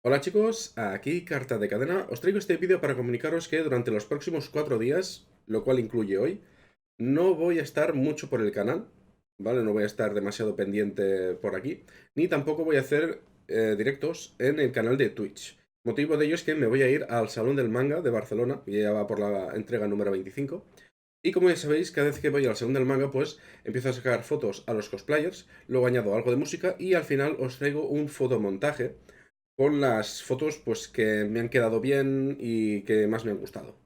Hola chicos, aquí Carta de Cadena. Os traigo este vídeo para comunicaros que durante los próximos 4 días, lo cual incluye hoy, no voy a estar mucho por el canal, ¿vale? No voy a estar demasiado pendiente por aquí, ni tampoco voy a hacer directos en el canal de Twitch. Motivo de ello es que me voy a ir al Salón del Manga de Barcelona, y ya va por la entrega número 25. Y como ya sabéis, cada vez que voy al Salón del Manga, pues empiezo a sacar fotos a los cosplayers, luego añado algo de música y al final os traigo un fotomontaje con las fotos pues que me han quedado bien y que más me han gustado.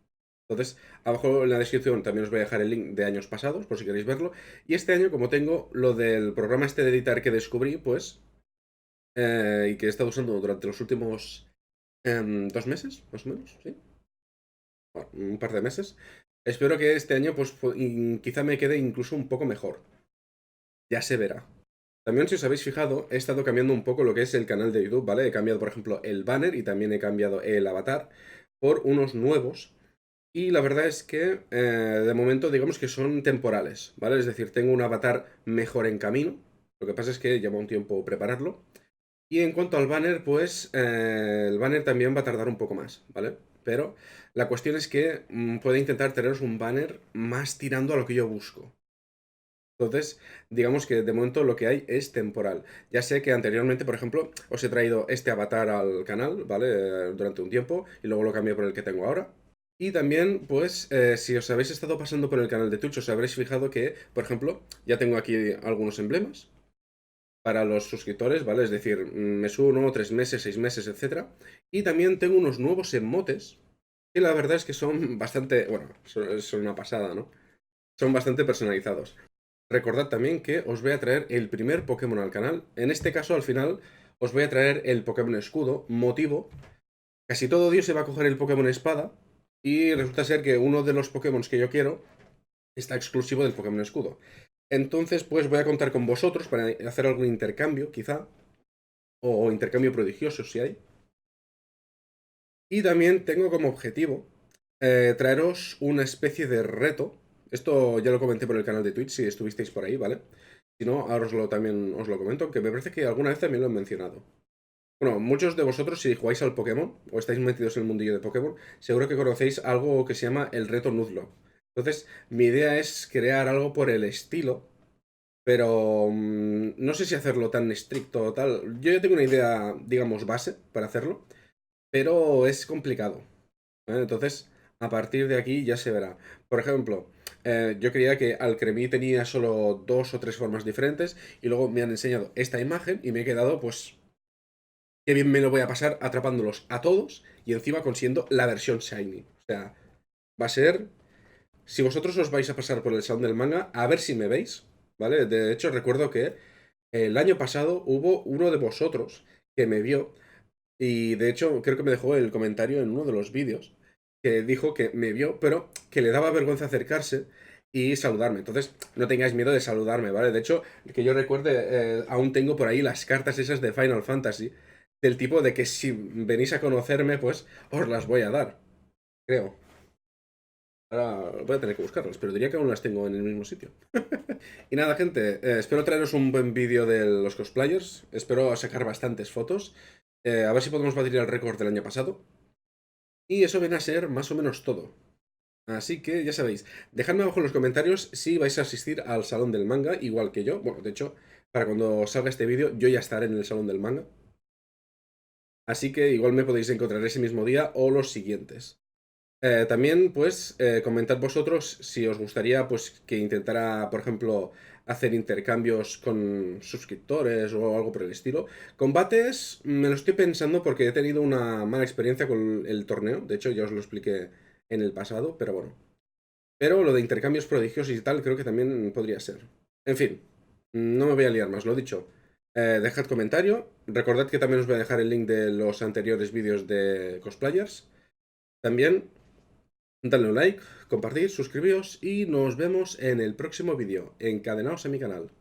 Entonces, abajo en la descripción también os voy a dejar el link de años pasados, por si queréis verlo. Y este año, como tengo lo del programa este de editar que descubrí, pues, y que he estado usando durante los últimos 2 meses, más o menos, ¿sí? Bueno, un par de meses. Espero que este año, pues, quizá me quede incluso un poco mejor. Ya se verá. También, si os habéis fijado, he estado cambiando un poco lo que es el canal de YouTube, ¿vale? He cambiado, por ejemplo, el banner y también he cambiado el avatar por unos nuevos. Y la verdad es que, de momento, digamos que son temporales, ¿vale? Es decir, tengo un avatar mejor en camino. Lo que pasa es que lleva un tiempo prepararlo. Y en cuanto al banner, pues el banner también va a tardar un poco más, ¿vale? Pero la cuestión es que puedo intentar teneros un banner más tirando a lo que yo busco. Entonces, digamos que de momento lo que hay es temporal. Ya sé que anteriormente, por ejemplo, os he traído este avatar al canal, ¿vale? Durante un tiempo y luego lo cambié por el que tengo ahora. Y también, pues, si os habéis estado pasando por el canal de Twitch, os habréis fijado que, por ejemplo, ya tengo aquí algunos emblemas para los suscriptores, ¿vale? Es decir, me subo uno, 3 meses, 6 meses, etcétera. Y también tengo unos nuevos emotes que la verdad es que son bastante, bueno, son una pasada, ¿no? Son bastante personalizados. Recordad también que os voy a traer el primer Pokémon al canal. En este caso, al final, os voy a traer el Pokémon Escudo. Motivo, casi todo Dios se va a coger el Pokémon Espada. Y resulta ser que uno de los Pokémon que yo quiero está exclusivo del Pokémon Escudo. Entonces, pues voy a contar con vosotros para hacer algún intercambio, quizá. O intercambio prodigioso, si hay. Y también tengo como objetivo traeros una especie de reto. Esto ya lo comenté por el canal de Twitch, si estuvisteis por ahí, ¿vale? Si no, ahora también os lo comento, que me parece que alguna vez también lo he mencionado. Bueno, muchos de vosotros, si jugáis al Pokémon o estáis metidos en el mundillo de Pokémon, seguro que conocéis algo que se llama el reto Nuzlocke. Entonces, mi idea es crear algo por el estilo, pero no sé si hacerlo tan estricto o tal. Yo ya tengo una idea, digamos, base para hacerlo, pero es complicado. ¿Vale? Entonces, a partir de aquí ya se verá. Por ejemplo, yo creía que Alcremí tenía solo 2 o 3 formas diferentes y luego me han enseñado esta imagen y me he quedado, pues, qué bien me lo voy a pasar atrapándolos a todos y encima consiguiendo la versión Shiny. O sea, va a ser... Si vosotros os vais a pasar por el Salón del Manga, a ver si me veis, ¿vale? De hecho, recuerdo que el año pasado hubo uno de vosotros que me vio y de hecho creo que me dejó el comentario en uno de los vídeos que dijo que me vio, pero que le daba vergüenza acercarse y saludarme. Entonces, no tengáis miedo de saludarme, ¿vale? De hecho, que yo recuerde, aún tengo por ahí las cartas esas de Final Fantasy, del tipo de que si venís a conocerme, pues os las voy a dar, creo. Ahora voy a tener que buscarlas, pero diría que aún las tengo en el mismo sitio. Y nada, gente, espero traeros un buen vídeo de los cosplayers. Espero sacar bastantes fotos. A ver si podemos batir el récord del año pasado. Y eso viene a ser más o menos todo. Así que ya sabéis, dejadme abajo en los comentarios si vais a asistir al Salón del Manga, igual que yo. Bueno, de hecho, para cuando salga este vídeo, yo ya estaré en el Salón del Manga. Así que igual me podéis encontrar ese mismo día o los siguientes. También, pues, comentad vosotros si os gustaría, pues, que intentara, por ejemplo, hacer intercambios con suscriptores o algo por el estilo. Combates, me lo estoy pensando porque he tenido una mala experiencia con el torneo. De hecho, ya os lo expliqué en el pasado, pero bueno. Pero lo de intercambios prodigiosos y tal, creo que también podría ser. En fin, no me voy a liar más, lo dicho. Dejad comentario. Recordad que también os voy a dejar el link de los anteriores vídeos de cosplayers. También dadle un like, compartid, suscribíos y nos vemos en el próximo vídeo. Encadenaos a mi canal.